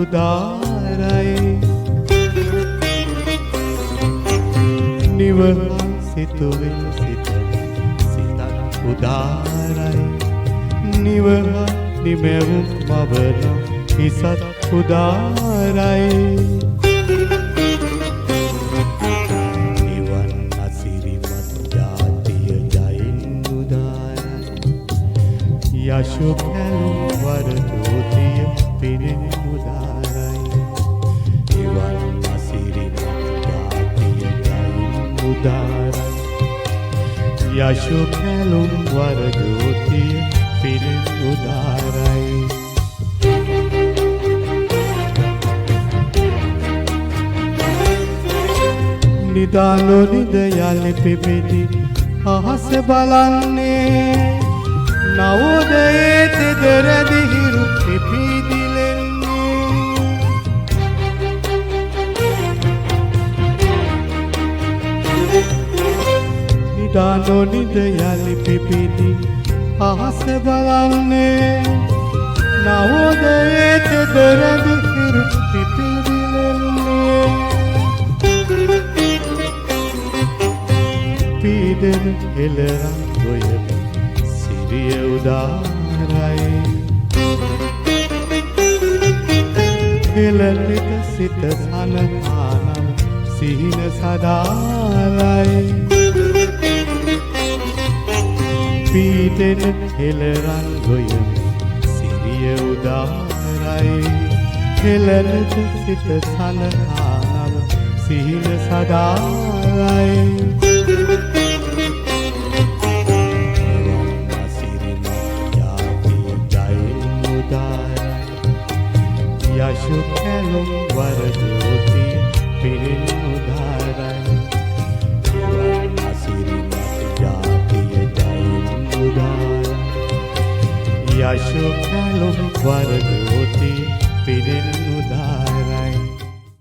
උදාරයි නිවහල් සිතුවිල් සිත සිතත් උදාරයි නිවහල් නිමැවුම් මවන හිසත් උදාරයි නිවන් අසිරිමත් ජාතිය ජයින් උදාරයි යශු පැලුම් වරදෝතිය පිරින් උදාරයි නිවන් අසිරිමත් ජාතිය ජයින් උදාරයි යශු පැලුම් වරදෝතිය පිරින් උදාරයි නිදානොනිද යලි පිපිති අහස බලන්නේ නවෝදයේ තෙදරදි හිරු පිපිදිලෙන්නේ නිදානොනිද යලි පිපිති අහස බලන්නේ නවෝදයේ තෙදරදි හිරු පිපිදිලෙන්නේ පීඩන හෙළරන් ගොයම සිරිය උදාරයි හෙළලිට සිත සනහානම් සිහින සදාරයි පීඩන හෙළරන් ගොයම සිරිය උදාරයි හෙළලිට සිත සනහානම් සිහින සදාරයි යශු පැලුම් වරදෝති පිරින් උදාරයි නිවන් අසිරිමත් ජාතිය ජයින් උදාරයි යශු පැලුම් වරදෝති පිරින් උදාරයි